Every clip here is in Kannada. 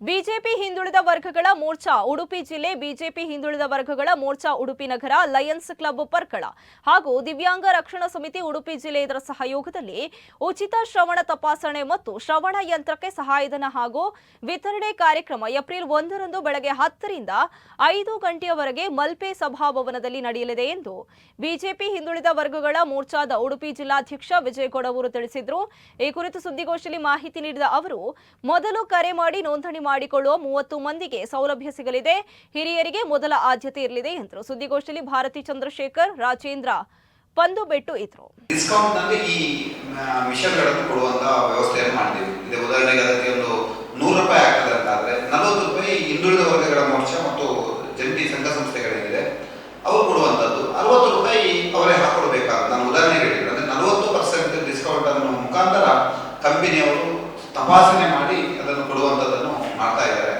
ಬಿಜೆಪಿ ಹಿಂದುಳಿದ ವರ್ಗಗಳ ಮೋರ್ಚಾ ಉಡುಪಿ ಜಿಲ್ಲೆ ಬಿಜೆಪಿ ಹಿಂದುಳಿದ ವರ್ಗಗಳ ಮೋರ್ಚಾ ಉಡುಪಿ ನಗರ ಲಯನ್ಸ್ ಕ್ಲಬ್ ಪರ್ಕಳ ಹಾಗೂ ದಿವ್ಯಾಂಗ ರಕ್ಷಣಾ ಸಮಿತಿ ಉಡುಪಿ ಜಿಲ್ಲೆ ಇದರ ಸಹಯೋಗದಲ್ಲಿ ಉಚಿತ ಶ್ರವಣ ತಪಾಸಣೆ ಮತ್ತು ಶ್ರವಣ ಯಂತ್ರಕ್ಕೆ ಸಹಾಯಧನ ಹಾಗೂ ವಿತರಣೆ ಕಾರ್ಯಕ್ರಮ ಏಪ್ರಿಲ್ 1ರಂದು ಬೆಳಗ್ಗೆ 10 ರಿಂದ 5 ಗಂಟೆಯವರೆಗೆ ಮಲ್ಪೆ ಸಭಾಭವನದಲ್ಲಿ ನಡೆಯಲಿದೆ ಎಂದು ಬಿಜೆಪಿ ಹಿಂದುಳಿದ ವರ್ಗಗಳ ಮೋರ್ಚಾದ ಉಡುಪಿ ಜಿಲ್ಲಾಧ್ಯಕ್ಷ ವಿಜಯ ಕೊಡವೂರು ತಿಳಿಸಿದರು। ಈ ಕುರಿತು ಸುದ್ದಿಗೋಷ್ಠಿಯಲ್ಲಿ ಮಾಹಿತಿ ನೀಡಿದ ಅವರು ಮೊದಲು ಕರೆ ಮಾಡಿ ನೋಂದಣಿ ಮಾಡಿಕೊಳ್ಳುವ 30 ಮಂದಿಗೆ ಸೌಲಭ್ಯ ಸಿಗಲಿದೆ, ಹಿರಿಯರಿಗೆ ಮೊದಲ ಆದ್ಯತೆ ಇರಲಿದೆ ಎಂದರು। ಸುದ್ದಿಗೋಷ್ಠಿಯಲ್ಲಿ ಭಾರತಿ ಚಂದ್ರಶೇಖರ್, ರಾಜೇಂದ್ರ ಪಂದುಬೆಟ್ಟು ಇದ್ರು। ಡಿಸ್ಕೌಂಟ್ ನಲ್ಲಿ ಈ ಮಿಷನ್ಗಳನ್ನು ಕೊಡುವಂತ ವ್ಯವಸ್ಥೆಯನ್ನು ಮಾಡಿದ್ದೀವಿ। ಇದೆ ಉದಾಹರಣೆಗೆ ಅದಕ್ಕೆ ಒಂದು 100 ರೂಪಾಯಿ ಆಗ್ತದೆ ಅಂತಾದ್ರೆ 40 ರೂಪಾಯಿ ಹಿಂದುಳಿದ ವರ್ಗಗಳ ಮೋರ್ಚಾ ಮತ್ತು ಜಂಟಿ ಸಂಘ ಸಂಸ್ಥೆಗಳಿದೆ ಅವರು ಕೊಡುವಂತದ್ದು, 60 ರೂಪಾಯಿ ಅವರೇ ಹಾಕೊಳ್ಬೇಕಾಗುತ್ತೆ। ನಾನು ಉದಾಹರಣೆಗೆ ಹೇಳಿದ್ರೆ ಅಂದ್ರೆ 40% ಡಿಸ್ಕೌಂಟ್ ಅನ್ನು ಮುಖಾಂತರ ಕಂಪನಿಯವರು ತಪಾಸಣೆ ಮಾಡಿ ಅದನ್ನು ಕೊಡುವಂತದ್ದನ್ನು ಮಾಡ್ತಾ ಇದ್ದಾರೆ।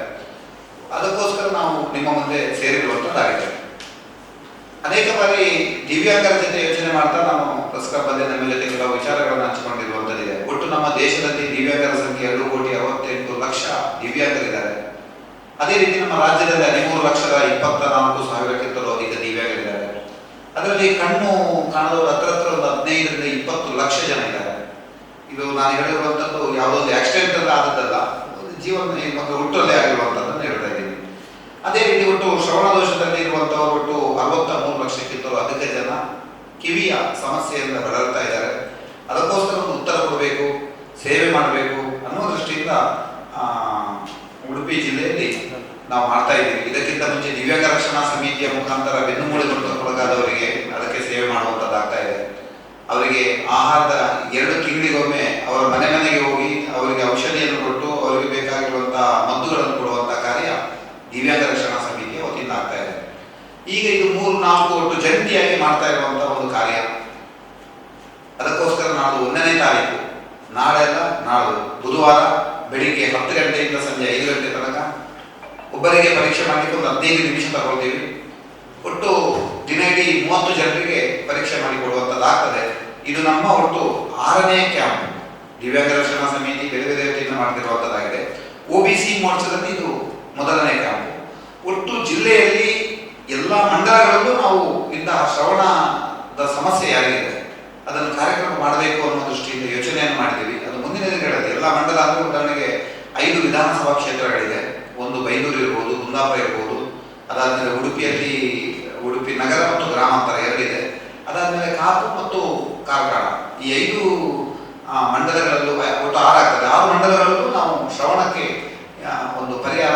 ಅದಕ್ಕೋಸ್ಕರ ನಾವು ನಿಮ್ಮ ಮುಂದೆ ಸೇರಿರುವಂತದ್ದಾಗಿದೆ। ಅನೇಕ ಬಾರಿ ದಿವ್ಯಾಂಗರ ಜೊತೆ ಯೋಚನೆ ಮಾಡ್ತಾ ನಾನು ಪ್ರೆಸ್ ಕ್ಲಬ್ ಅಲ್ಲಿ ನಮ್ಮ ಜೊತೆ ಕೆಲವು ವಿಚಾರಗಳನ್ನು ಹಂಚಿಕೊಂಡಿರುವಂತದ್ದಿದೆ। ಒಟ್ಟು ನಮ್ಮ ದೇಶದಲ್ಲಿ ದಿವ್ಯಾಂಗರ ಸಂಖ್ಯೆ 2,68,00,000 ದಿವ್ಯಾಂಗರಿದ್ದಾರೆ। ಅದೇ ರೀತಿ ನಮ್ಮ ರಾಜ್ಯದಲ್ಲಿ 13,24,000ಕ್ಕಿಂತಲೂ ಅಧಿಕ ದಿವ್ಯಾಂಗರಿದ್ದಾರೆ। ಅದರಲ್ಲಿ ಕಣ್ಣು ಕಾಣದವರು ಹತ್ರ ಒಂದು 15 ರಿಂದ 20 ಲಕ್ಷ ಜನ ಇದ್ದಾರೆ। ಇದು ನಾನು ಹೇಳಿರುವಂತದ್ದು ಯಾವುದೋ ಒಂದು ಆಕ್ಸಿಡೆಂಟ್ ಅಲ್ಲಿ ಆದದ್ದಲ್ಲ, ಜೀವನ ಒಂದು ಹುಟ್ಟಲ್ಲೇ ಆಗಿರುವಂತದ್ದನ್ನು ಹೇಳ್ತಾ ಇದ್ದೀನಿ। ಅದೇ ರೀತಿ ಒಟ್ಟು ಶ್ರವಣ ದೋಷದಲ್ಲಿ ಇರುವಂತವರು ಒಟ್ಟು 63 ಲಕ್ಷಕ್ಕಿಂತಲೂ ಅಧಿಕ ಜನ ಕಿವಿಯ ಸಮಸ್ಯೆಯಿಂದ ಬಳಲ್ತಾ ಇದ್ದಾರೆ। ಅದಕ್ಕೋಸ್ಕರ ಒಂದು ಉತ್ತರ ಕೊಡಬೇಕು, ಸೇವೆ ಮಾಡಬೇಕು ಅನ್ನೋ ದೃಷ್ಟಿಯಿಂದ ಉಡುಪಿ ಜಿಲ್ಲೆಯಲ್ಲಿ ನಾವು ಮಾಡ್ತಾ ಇದ್ದೀವಿ। ಇದಕ್ಕಿಂತ ಮುಂಚೆ ದಿವ್ಯಾಂಗ ರಕ್ಷಣಾ ಸಮಿತಿಯ ಮುಖಾಂತರ ಬೆನ್ನುಮೂಳೆ ತೊಡಕಾದವರಿಗೆ ಅದಕ್ಕೆ ಸೇವೆ ಮಾಡುವಂತದ್ದಾಗ್ತಾ ಇದೆ। ಅವರಿಗೆ ಆಹಾರದ 2 ತಿಂಗಳಿಗೊಮ್ಮೆ ಅವರ ಮನೆಗೆ ಹೋಗಿ ಅವರಿಗೆ ಔಷಧಿಯನ್ನು ಕೊಟ್ಟು ಅವರಿಗೆ ಬೇಕಾಗಿರುವಂತಹ ಮದ್ದುಗಳನ್ನು ಕೊಡುವಂತಹ ಕಾರ್ಯ ದಿವ್ಯಾಂಗ ರಕ್ಷಣಾ ಸಮಿತಿಯ ವತಿಯಿಂದ ಆಗ್ತಾ ಇದೆ। ಈಗ ಇದು 3-4 ಒಟ್ಟು ಜಂಟಿಯಾಗಿ ಮಾಡ್ತಾ ಇರುವಂತಹ ಒಂದು ಕಾರ್ಯ। ಅದಕ್ಕೋಸ್ಕರ ನಾವು 1ನೇ ತಾರೀಕು ನಾಳೆ ಅಲ್ಲ ನಾಳೆ ಬುಧವಾರ ಬೆಳಿಗ್ಗೆ 10 ಗಂಟೆಯಿಂದ ಸಂಜೆ 5 ಗಂಟೆ ತನಕ ಒಬ್ಬರಿಗೆ ಪರೀಕ್ಷೆ ಮಾಡಲಿಕ್ಕೆ ಒಂದು 15 ನಿಮಿಷ ತಗೊಳ್ತೀವಿ। ಒಟ್ಟು ದಿನ ಇಡೀ 30 ಜನರಿಗೆ ಪರೀಕ್ಷೆ ಮಾಡಿಕೊಡುವಂತದ್ದಾಗ್ತದೆ। ಇದು ನಮ್ಮ ಒಟ್ಟು 6ನೇ ಕ್ಯಾಂಪ್। ದಿವ್ಯಾಂಗ ರಕ್ಷಣಾ ಸಮಿತಿ ಬೇರೆ ಬೇರೆ ರೀತಿಯಿಂದ ಮಾಡ್ತಿರುವಂತದ್ದಾಗಿದೆ। ಒಬಿಸಿ ಮೋರ್ಚಾದಲ್ಲಿ ಇದು ಮೊದಲನೇ ಕ್ಯಾಂಪ್। ಒಟ್ಟು ಜಿಲ್ಲೆಯಲ್ಲಿ ಎಲ್ಲ ಮಂಡಲಗಳಲ್ಲೂ ನಾವು ಇಂತಹ ಶ್ರವಣದ ಸಮಸ್ಯೆ ಯಾರಿಗಿದೆ ಅದನ್ನು ಕಾರ್ಯಕ್ರಮ ಮಾಡಬೇಕು ಅನ್ನೋ ದೃಷ್ಟಿಯಿಂದ ಯೋಚನೆಯನ್ನು ಮಾಡಿದ್ದೀವಿ। ಅದು ಮುಂದಿನ ದಿನಗಳಲ್ಲಿ ಎಲ್ಲ ಮಂಡಲ ಅಂದ್ರೆ ಉದಾಹರಣೆಗೆ 5 ವಿಧಾನಸಭಾ ಕ್ಷೇತ್ರಗಳಿದೆ, ಒಂದು ಬೈಂದೂರು ಇರ್ಬೋದು, ಕುಂದಾಪುರ ಇರ್ಬೋದು, ಅದಾದ್ಮೇಲೆ ಉಡುಪಿ ನಗರ ಮತ್ತು ಗ್ರಾಮಾಂತರ 2 ಇದೆ, ಅದಾದ್ಮೇಲೆ ಕಾಪು ಮತ್ತು ಕಾರ್ಕಳ, ಈ 5 ಮಂಡಲಗಳಲ್ಲೂ ಒಟ್ಟು 6 ಆಗ್ತದೆ। 6 ಮಂಡಲಗಳಲ್ಲೂ ನಾವು ಶ್ರವಣಕ್ಕೆ ಒಂದು ಪರಿಹಾರ